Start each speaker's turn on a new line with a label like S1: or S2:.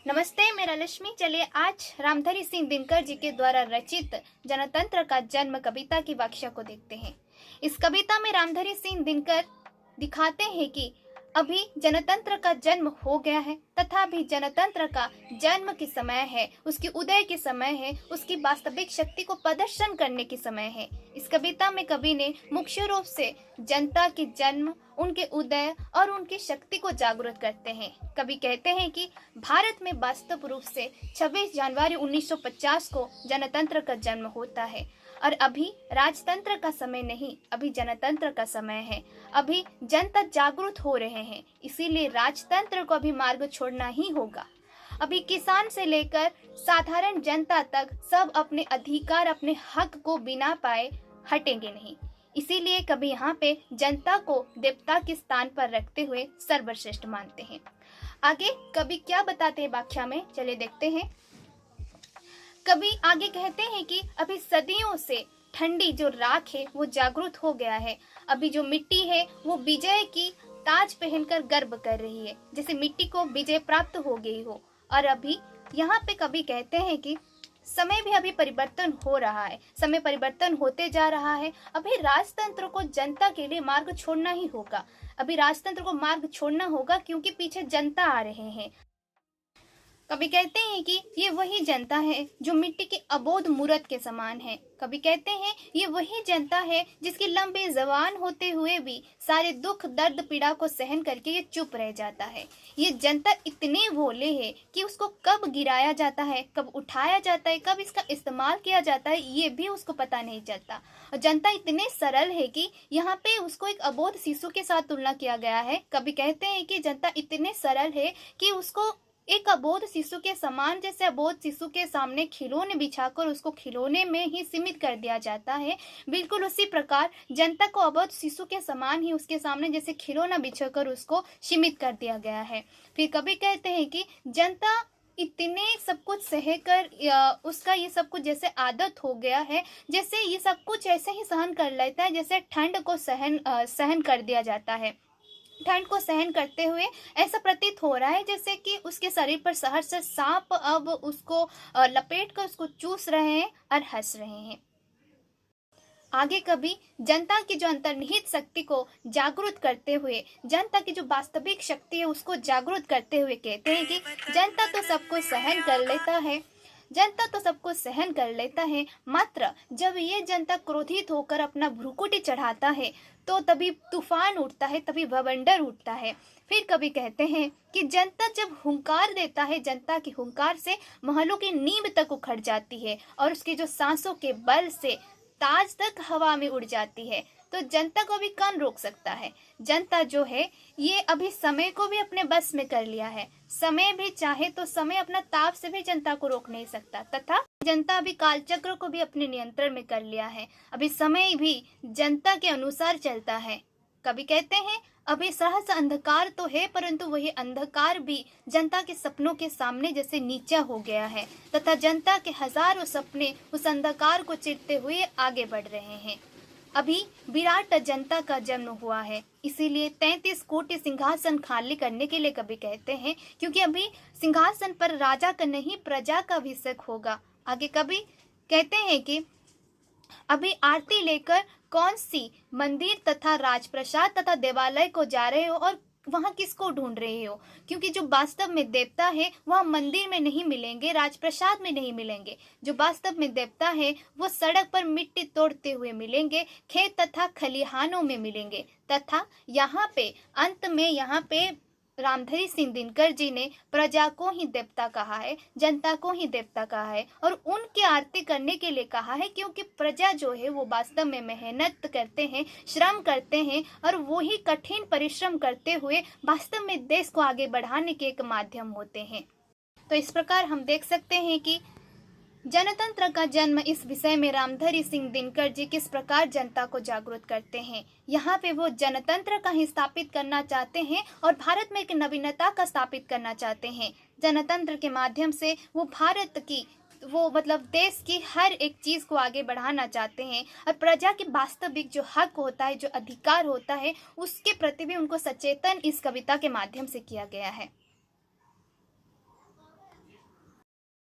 S1: नमस्ते, मेरा लक्ष्मी। चलिए आज रामधारी सिंह दिनकर जी के द्वारा रचित जनतंत्र का जन्म कविता की व्याख्या को देखते हैं। इस कविता में रामधारी सिंह दिनकर दिखाते हैं कि अभी जनतंत्र का जन्म हो गया है तथा अभी जनतंत्र का जन्म के समय है, उसकी उदय के समय है, उसकी वास्तविक शक्ति को प्रदर्शन करने के समय है। इस कविता में कवि ने मुख्य रूप से जनता के जन्म, उनके उदय और उनकी शक्ति को जागृत करते हैं। कवि कहते हैं कि भारत में वास्तव रूप से 26 जनवरी 1950 को जनतंत्र का जन्म होता है और अभी राजतंत्र का समय नहीं, अभी जनतंत्र का समय है। अभी जनता जागरूक हो रहे हैं, इसीलिए राजतंत्र को अभी मार्ग छोड़ना ही होगा। अभी किसान से लेकर साधारण जनता तक सब अपने अधिकार, अपने हक को बिना पाए हटेंगे नहीं। इसीलिए कभी यहाँ पे जनता को देवता के स्थान पर रखते हुए सर्वश्रेष्ठ मानते हैं। आगे कवि क्या बताते हैं व्याख्या में, चलिए देखते हैं। कवि आगे कहते हैं कि अभी सदियों से ठंडी जो राख है वो जागृत हो गया है। अभी जो मिट्टी है वो विजय की ताज पहनकर गर्व कर रही है, जैसे मिट्टी को विजय प्राप्त हो गई हो। और अभी यहाँ पे कवि कहते हैं कि समय भी अभी परिवर्तन हो रहा है, समय परिवर्तन होते जा रहा है। अभी राजतंत्र को जनता के लिए मार्ग छोड़ना ही होगा। अभी राजतंत्र को मार्ग छोड़ना होगा क्योंकि पीछे जनता आ रहे हैं। कभी कहते हैं कि ये वही जनता है जो मिट्टी के अबोध मूर्त के समान है। कभी कहते हैं ये वही जनता है जिसकी लंबे जवान होते हुए भी सारे दुख दर्द पीड़ा को सहन करके ये चुप रह जाता है। ये जनता इतने भोले है कि उसको कब गिराया जाता है, कब उठाया जाता है, कब इसका इस्तेमाल किया जाता है, ये भी उसको पता नहीं चलता। और जनता इतने सरल है कि यहाँ पे उसको एक अबोध शिशु के साथ तुलना किया गया है। कभी कहते हैं कि जनता इतने सरल है कि उसको एक अबोध शिशु के समान, जैसे अबोध शिशु के सामने खिलौने बिछाकर उसको खिलौने में ही सीमित कर दिया जाता है, बिल्कुल उसी प्रकार जनता को अबोध शिशु के समान ही उसके सामने जैसे खिलौना बिछाकर उसको सीमित कर दिया गया है। फिर कभी कहते हैं कि जनता इतने सब कुछ सहकर उसका ये सब कुछ जैसे आदत हो गया है, जैसे ये सब कुछ ऐसे ही सहन कर लेता है जैसे ठंड को सहन कर दिया जाता है। ठंड को सहन करते हुए ऐसा प्रतीत हो रहा है जैसे कि उसके शरीर पर सहर्ष सांप अब उसको लपेट कर उसको चूस रहे हैं और हंस रहे हैं। आगे कभी जनता की जो अंतर्निहित शक्ति को जागृत करते हुए, जनता की जो वास्तविक शक्ति है उसको जागृत करते हुए कहते हैं कि जनता तो सबको सहन कर लेता है, जनता तो सबको सहन कर लेता है, मात्र जब ये जनता क्रोधित होकर अपना भ्रुकुटी चढ़ाता है तो तभी तूफान उठता है, तभी भवंडर उठता है। फिर कभी कहते हैं कि जनता जब हुंकार देता है, जनता की हुंकार से महलों की नींव तक उखड़ जाती है और उसके जो सांसों के बल से ताज तक हवा में उड़ जाती है, तो जनता को भी कौन रोक सकता है। जनता जो है ये अभी समय को भी अपने बस में कर लिया है। समय भी चाहे तो समय अपना ताप से भी जनता को रोक नहीं सकता, तथा जनता अभी कालचक्र को भी अपने नियंत्रण में कर लिया है। अभी समय भी जनता के अनुसार चलता है। कभी कहते हैं अभी सहसा अंधकार तो है, परंतु वही अंधकार भी जनता के सपनों के सामने जैसे नीचा हो गया है, तथा जनता के हजारों सपने उस अंधकार को चिरते हुए आगे बढ़ रहे हैं। अभी विराट जनता का जन्म हुआ है, इसीलिए 33 कोटि सिंहासन खाली करने के लिए कभी कहते हैं, क्योंकि अभी सिंहासन पर राजा का नहीं प्रजा का अभिषेक होगा। आगे कभी कहते हैं कि अभी आरती लेकर कौन सी मंदिर तथा राजप्रसाद तथा देवालय को जा रहे हो और वहाँ किसको ढूंढ रहे हो, क्योंकि जो वास्तव में देवता है वह मंदिर में नहीं मिलेंगे, राजप्रसाद में नहीं मिलेंगे। जो वास्तव में देवता है वो सड़क पर मिट्टी तोड़ते हुए मिलेंगे, खेत तथा खलिहानों में मिलेंगे। तथा यहाँ पे अंत में यहाँ पे रामधारी सिंह दिनकर जी ने प्रजा को ही देवता कहा है, जनता को ही देवता कहा है और उनकी आरती करने के लिए कहा है, क्योंकि प्रजा जो है वो वास्तव में मेहनत करते हैं, श्रम करते हैं और वो ही कठिन परिश्रम करते हुए वास्तव में देश को आगे बढ़ाने के एक माध्यम होते हैं। तो इस प्रकार हम देख सकते हैं कि जनतंत्र का जन्म इस विषय में रामधारी सिंह दिनकर जी किस प्रकार जनता को जागरूक करते हैं। यहाँ पे वो जनतंत्र का ही स्थापित करना चाहते हैं और भारत में एक नवीनता का स्थापित करना चाहते हैं। जनतंत्र के माध्यम से वो भारत की देश की हर एक चीज को आगे बढ़ाना चाहते हैं और प्रजा के वास्तविक जो हक होता है, जो अधिकार होता है, उसके प्रति भी उनको सचेतन इस कविता के माध्यम से किया गया है।